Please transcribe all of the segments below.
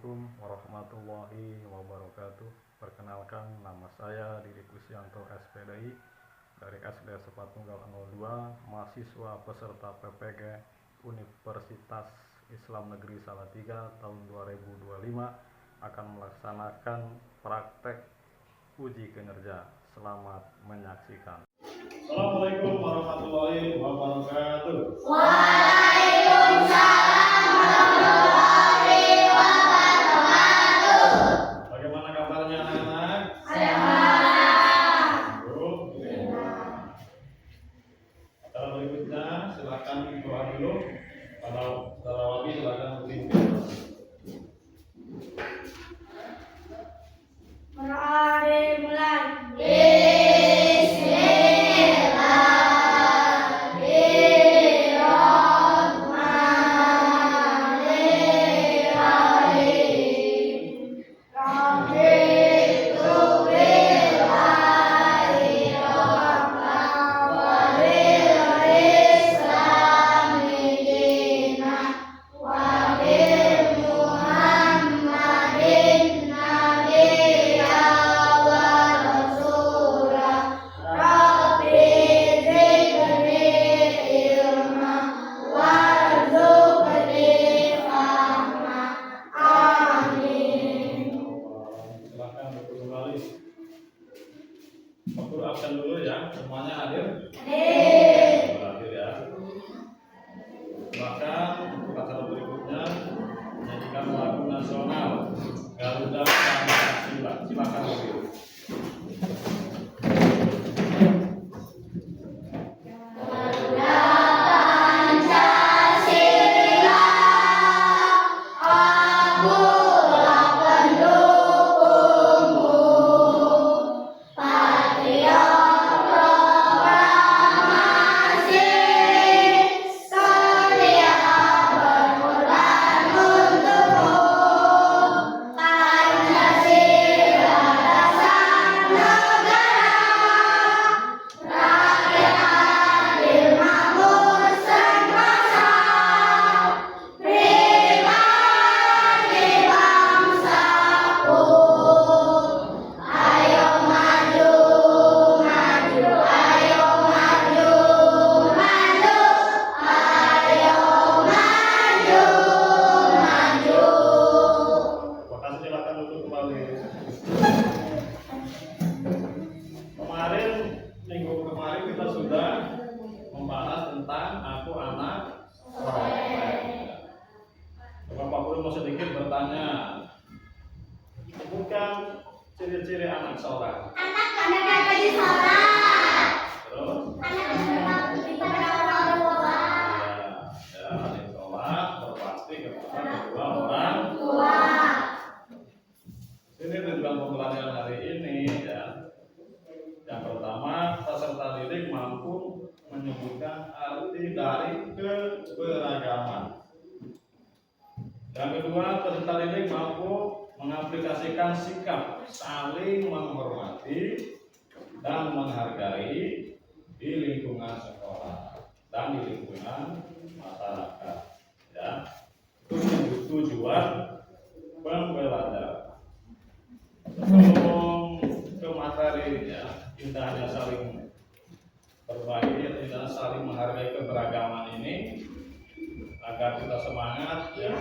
Assalamualaikum warahmatullahi wabarakatuh. Perkenalkan, nama saya Didi Kusyanto SPDI dari SD Sepatunggal 02, mahasiswa peserta PPG Universitas Islam Negeri Salatiga tahun 2025 akan melaksanakan praktek uji kinerja. Selamat menyaksikan. Assalamualaikum warahmatullahi wabarakatuh. Waalaikumsalam warahmatullahi wabarakatuh. Bagaimana kabarnya anak-anak? Sehat. Acara berikutnya silakan doa dulu. Kalau tarawih silakan berpimpin. Mari mulai. Waktu absen dulu ya, semuanya hadir? Hadir ya. Silakan untuk acara berikutnya menyanyikan lagu nasional Garuda Pancasila. Silakan hadir. Kemarin kita sudah membahas tentang aku anak soleh. Bapak Guru mau sedikit bertanya, sebutkan ciri-ciri anak soleh. Anak rajin sholat. Terus? Anak kepada orang tua. Ya, rajin sholat, berbakti kepada kedua orang Tua. Ini tujuan pembelajaran hari ini ya. Yang pertama, peserta didik mampu menyebutkan arti dari keberagaman. Yang kedua, peserta didik mampu mengaplikasikan sikap saling menghormati dan menghargai di lingkungan sekolah dan di lingkungan masyarakat. Ya, itu tujuan pembelajaran. Sebelum ke materi ya, indahnya saling berbagi, indahnya saling menghargai keberagaman ini agar kita semangat ya.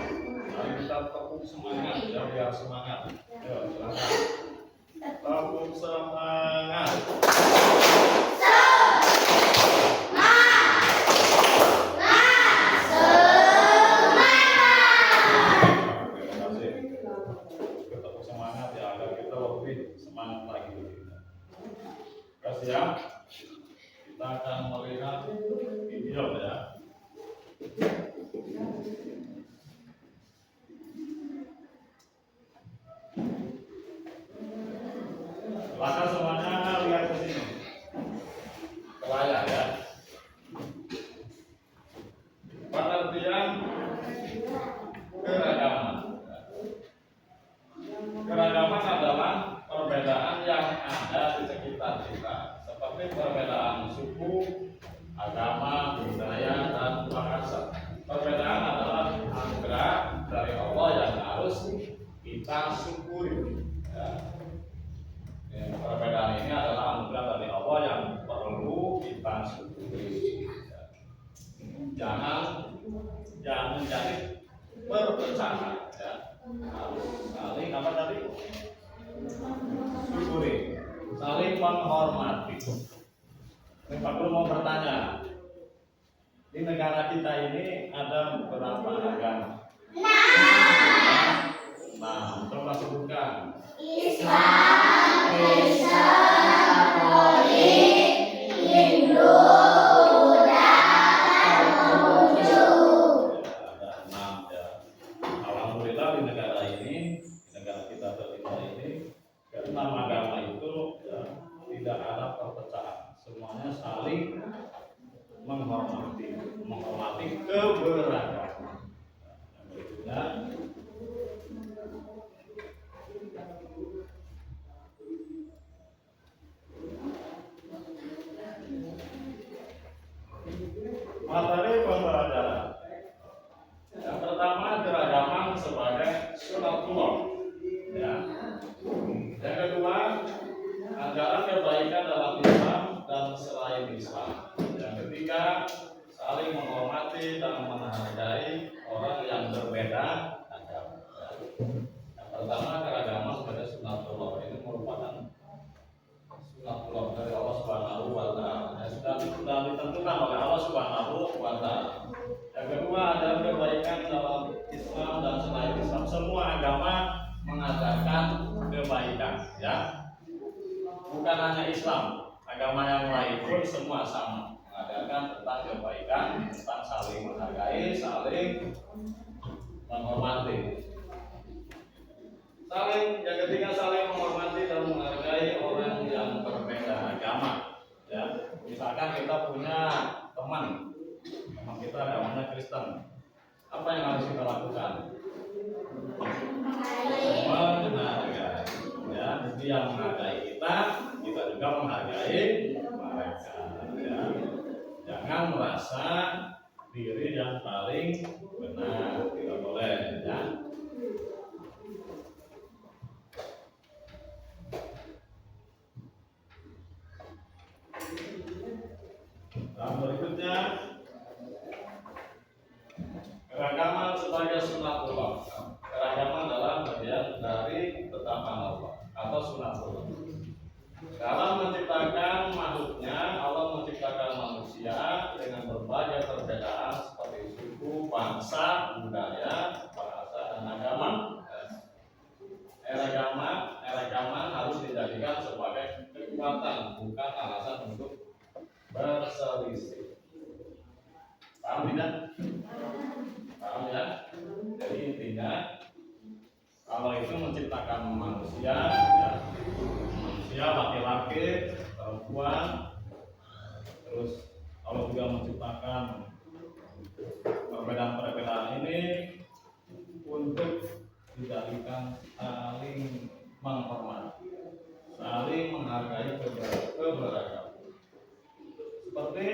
Mari kita tepuk semangat ya, biar semangat. Ayo, silakan. Tepuk semangat. Terima kasih. Tepuk semangat ya, agar kita lebih semangat lagi. Terus ya, kita akan melihat video ya. Silakan semuanya lihat ke sini, ke layar ya. Pengertian keragaman. Keragaman adalah perbedaan yang ada di sekitar kita, seperti perbedaan suku, agama, budaya, dan bahasa. Perbedaan adalah anugerah dari Allah yang harus kita syukuri. Ya. Perbedaan ini adalah anugerah dari Allah yang perlu kita syukuri. Jangan menjadi perpecahan. Ya. Harus saling apa tadi? Syukuri, saling menghormati. Pak Guru mau bertanya, di negara kita ini ada beberapa agama. Nah, coba sebutkan. Islam, Kristen, Katolik, Hindu, Buddha, dan Konghucu. Ada 6 ya. Alhamdulillah di negara ini, di negara kita tercinta ini, ke-6 agama itu ya, tidak ada perpecahan. Semuanya saling menghormati keberagaman. Yang berikutnya, materi pembelajaran. Yang pertama, keragaman sebagai sunatullah. Ya. Yang kedua, ajaran kebaikan dalam Islam dan selain Islam. Yang ketiga, saling menghormati dan menghargai orang yang berbeda agama. Yang pertama, keragaman sebagai sunatullah. Ini merupakan sunatullah dari Allah Subhanahu wa Ta'ala. Sudah ditentukan oleh Allah Subhanahu wa Ta'ala. Yang kedua, adalah kebaikan dalam Islam dan selain Islam. Semua agama mengajarkan kebaikan, ya. Bukan hanya Islam, agama yang lain pun semua sama mengajarkan tentang kebaikan, tentang saling menghargai, saling menghormati. Yang ketiga, saling menghormati dan menghargai orang yang berbeda agama. Ya, misalkan kita punya teman kita agamanya Kristen, apa yang harus kita lakukan? Menghargai. Ya, dia menghargai kita juga menghargai mereka. Ya. Jangan merasa diri yang paling benar, tidak boleh. Ya. Nah, berikutnya, keragaman sebagai sunatullah. Keragaman adalah bagian dari ketetapan Allah atau sunatullah. Dalam menciptakan makhluknya, Allah menciptakan manusia dengan berbagai perbedaan seperti suku, bangsa, budaya, bahasa, dan agama. Keragaman harus dijadikan sebagai kekuatan, bukan alasan untuk berselisih. Paham tidak? Paham ya? Jadi intinya, Allah itu menciptakan manusia, ya, manusia laki-laki, perempuan, terus Allah juga menciptakan perbedaan-perbedaan ini untuk dijadikan saling menghormati, saling menghargai keberagaman. Seperti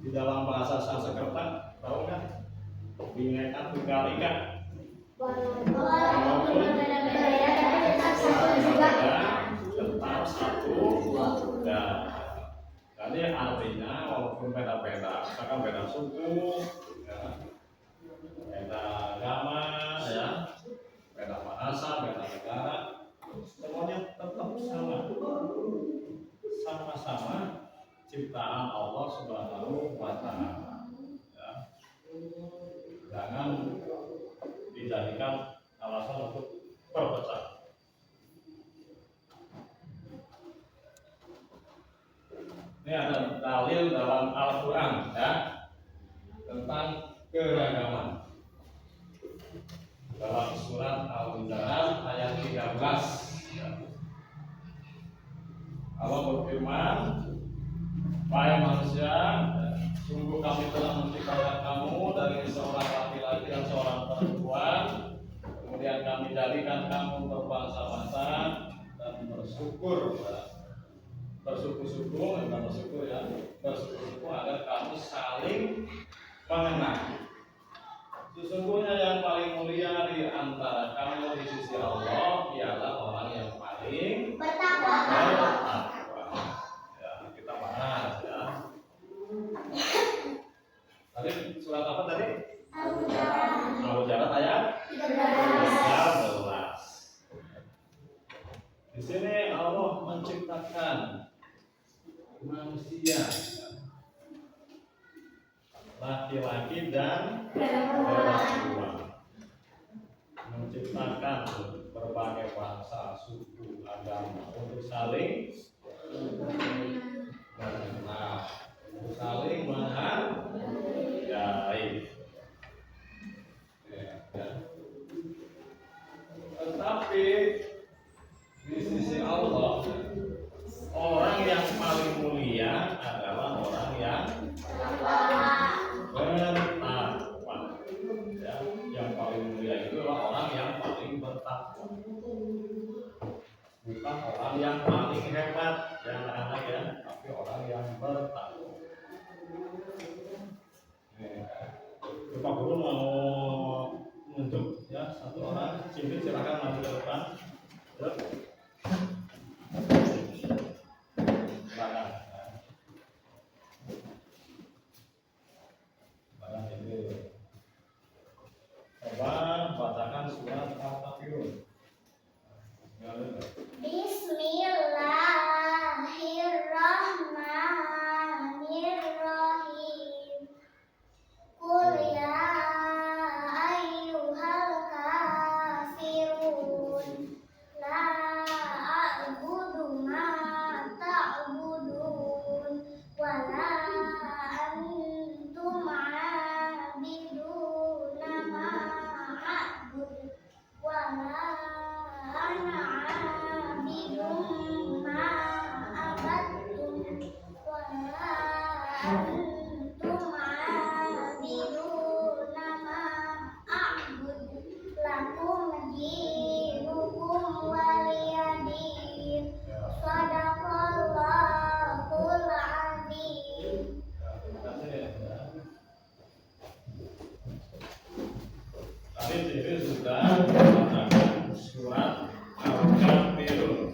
di dalam bahasa Sanskerta, tahu nggak? Bhinneka Tunggal Ika. Walaupun berbeda tetap satu dan jadi artinya walaupun beda-beda, misalkan beda suku, ya, beda agama, ya, beda bahasa, beda negara, semuanya tetap sama-sama ciptaan Allah Subhanahu wa Ta'ala. Ya. Jangan dijadikan alasan untuk berpecah. Ini ada dalil dalam Al-Quran, ya, tentang keragaman. Dalam surat Al-Baqarah ayat 13, ya. Allah berfirman, "Wahai manusia, sungguh kami telah menciptakan kamu dari seorang laki-laki dan seorang perempuan. Kemudian kami jadikan kamu berbangsa-bangsa dan bersuku-suku ya, bersuku-suku agar kamu saling mengenal. Sesungguhnya yang paling mulia di antara kamu di menjadikan berbagai bangsa, suku, agama untuk saling mengenal, untuk saling menghargai. Tetapi di sisi Allah, orang yang paling mulia adalah orang yang bertakwa. Ya, yang paling mulia itu adalah orang yang paling bertakwa, bukan orang yang paling hebat, ya anak-anak ya, tapi orang yang bertakwa. Pak Guru mau nunjuk ya satu orang, Cimbi silakan maju ke depan. Yuk. Silakan. Silakan Cimbi. Coba bacakan surat Al-Kafirun. Bismillahirrahmanirrahim. Qul ya ayyuhal kafirun la a'budu ma ta'budun wa la antum 'abiduna ma a'budu wa la ana 'abidun ma abattum wa la antum 'abiduna ma a'budu lakum dinukum waliyadin. Shadaqallahul azim. Tadi Cimbi sudah membacakan surat Al-Kafirun.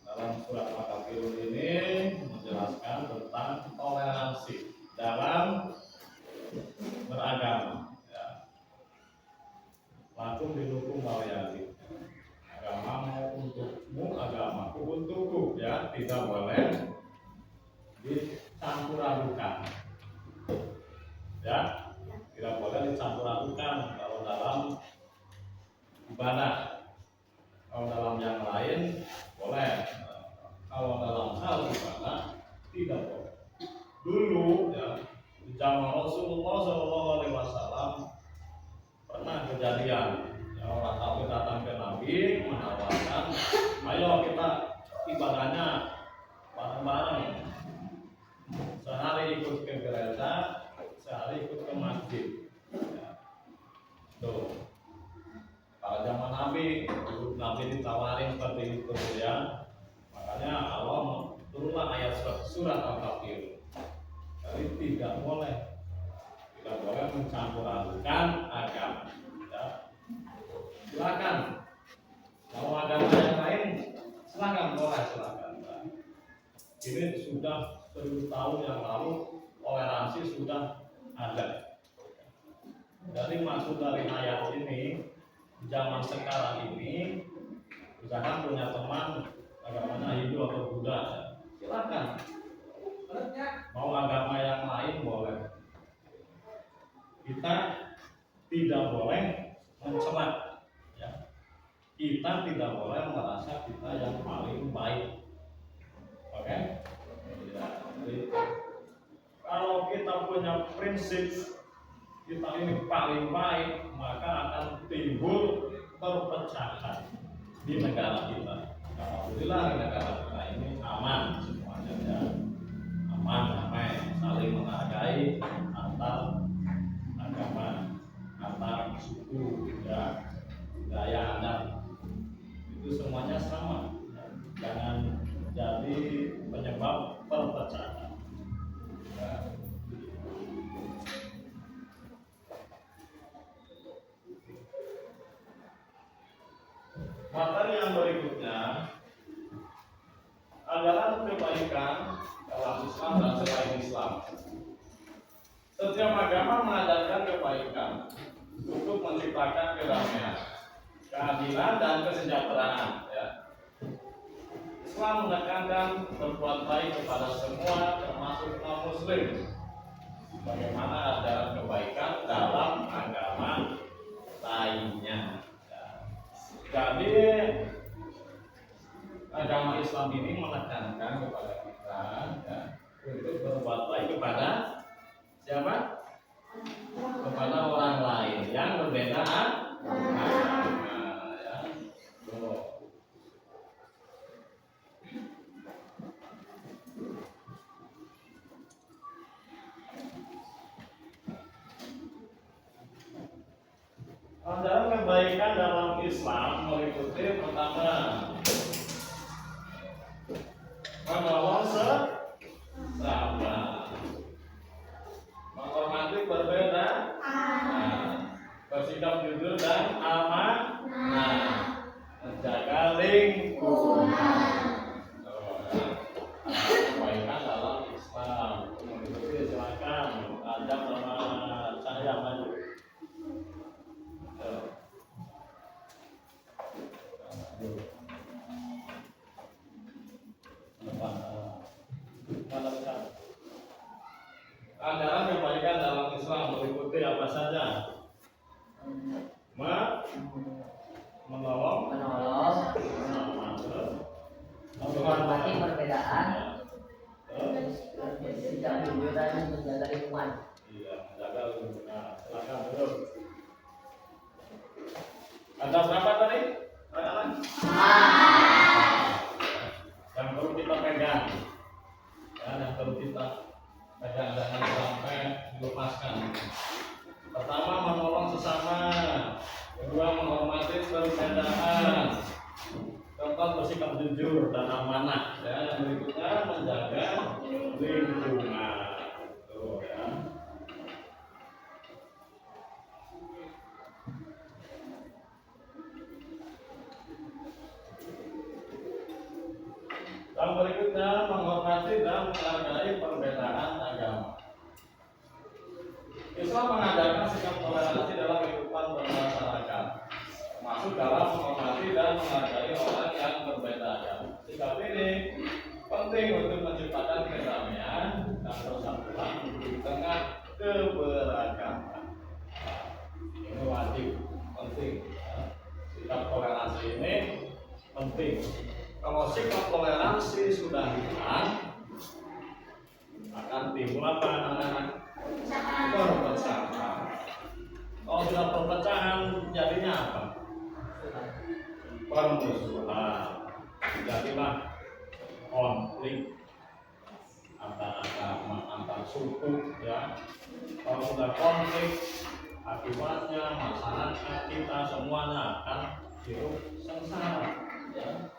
Dalam surat Al-Kafirun ini menjelaskan tentang toleransi dalam beragama. Ya. Lakum dinukum waliyadin. Agamamu untukmu, agamaku untukku. Ya, tidak boleh dicampur adukan. Ya, tidak boleh dicampur adukan kalau dalam ibadah. Kalau dalam yang lain boleh. Kalau dalam hal ibadah tidak boleh. Dulu ya, di zaman Rasulullah SAW pernah kejadian ya, orang kafir datang ke Nabi menawarkan, ayo kita ibadahnya bareng-bareng. Sehari ikut ke gereja, sehari ikut ke masjid. Ya. Tuh. Kalau zaman Nabi, Nabi ditawarin seperti itu ya. Makanya Allah turunlah ayat surat Al-Kafirun. Jadi tidak boleh mencampur adukan agama. Ya. Silakan. Mau agama yang lain, silakan boleh silakan. Ini sudah 1000 tahun yang lalu toleransi sudah ada. Jadi maksud dari ayat ini, zaman sekarang ini, misalkan punya teman agamanya Hindu atau Buddha, silakan. Mau agama yang lain boleh. Kita tidak boleh mencela. Ya. Kita tidak boleh merasa kita yang paling baik. Oke? Ya, jadi, kalau kita punya prinsip kita ini paling baik, maka akan timbul perpecahan di negara kita. Alhamdulillah di negara kita ini aman semuanya ya. Aman, damai, saling menghargai antar agama, antar suku, ya, budaya adat. Itu semuanya sama. Ya. Jangan jadi penyebab perpecahan. Ya. Materi yang berikutnya adalah kebaikan dalam Islam dan selain Islam. Setiap agama mengajarkan kebaikan untuk menciptakan kedamaian, keadilan dan kesejahteraan. Ya. Islam menekankan berbuat baik kepada semua, termasuk non-Muslim. Bagaimana ajaran kebaikan dalam agama lainnya? Jadi agama Islam ini menekankan kepada kita ya, untuk berbuat baik kepada siapa? Kepada orang lain yang berbeda agama ya. Tuh. Dalam kebaikan dalam Islam meliputi pertama menolong sesama, menghormati berbeda, bersikap jujur dan amanah, menjaga lingkungan. Kebaikan dalam Islam meliputi, silakan Adam sama saya maju. Ajaran kebaikan dalam Islam meliputi apa saja? Menolong, menghormati perbedaan, bersikap jujur dan menjaga lingkungan. Iya, menjaga lingkungan. Silakan terus. Ada berapa tadi? Anak-anak? Yang perlu kita pegang, ya, yang perlu kita pegang jangan sampai dilepaskan. Pertama, menolong sesama. Kedua, menghormati perbedaan. Keempat, bersikap jujur dan amanah. Ya, yang berikutnya menjaga lingkungan. Tuh, ya. Yang berikutnya menghormati dan menghargai perbedaan agama. Islam mengajarkan sikap toleransi dalam kehidupan bermasyarakat, termasuk dalam menghormati dan menghargai orang yang berbeda agama. Sikap ini penting untuk menciptakan kedamaian dan persatuan di tengah keberagaman. Ini wajib, penting. Ya. Sikap toleransi ini penting. Kalau sikap toleransi sudah hilang, akan timbul apa anak-anak? Perpecahan. Kalau sudah perpecahan, jadinya apa? Permusuhan. Jadilah konflik antar agama, antar suku, ya. Kalau sudah konflik, akibatnya masyarakat kita semuanya akan hidup sengsara, ya.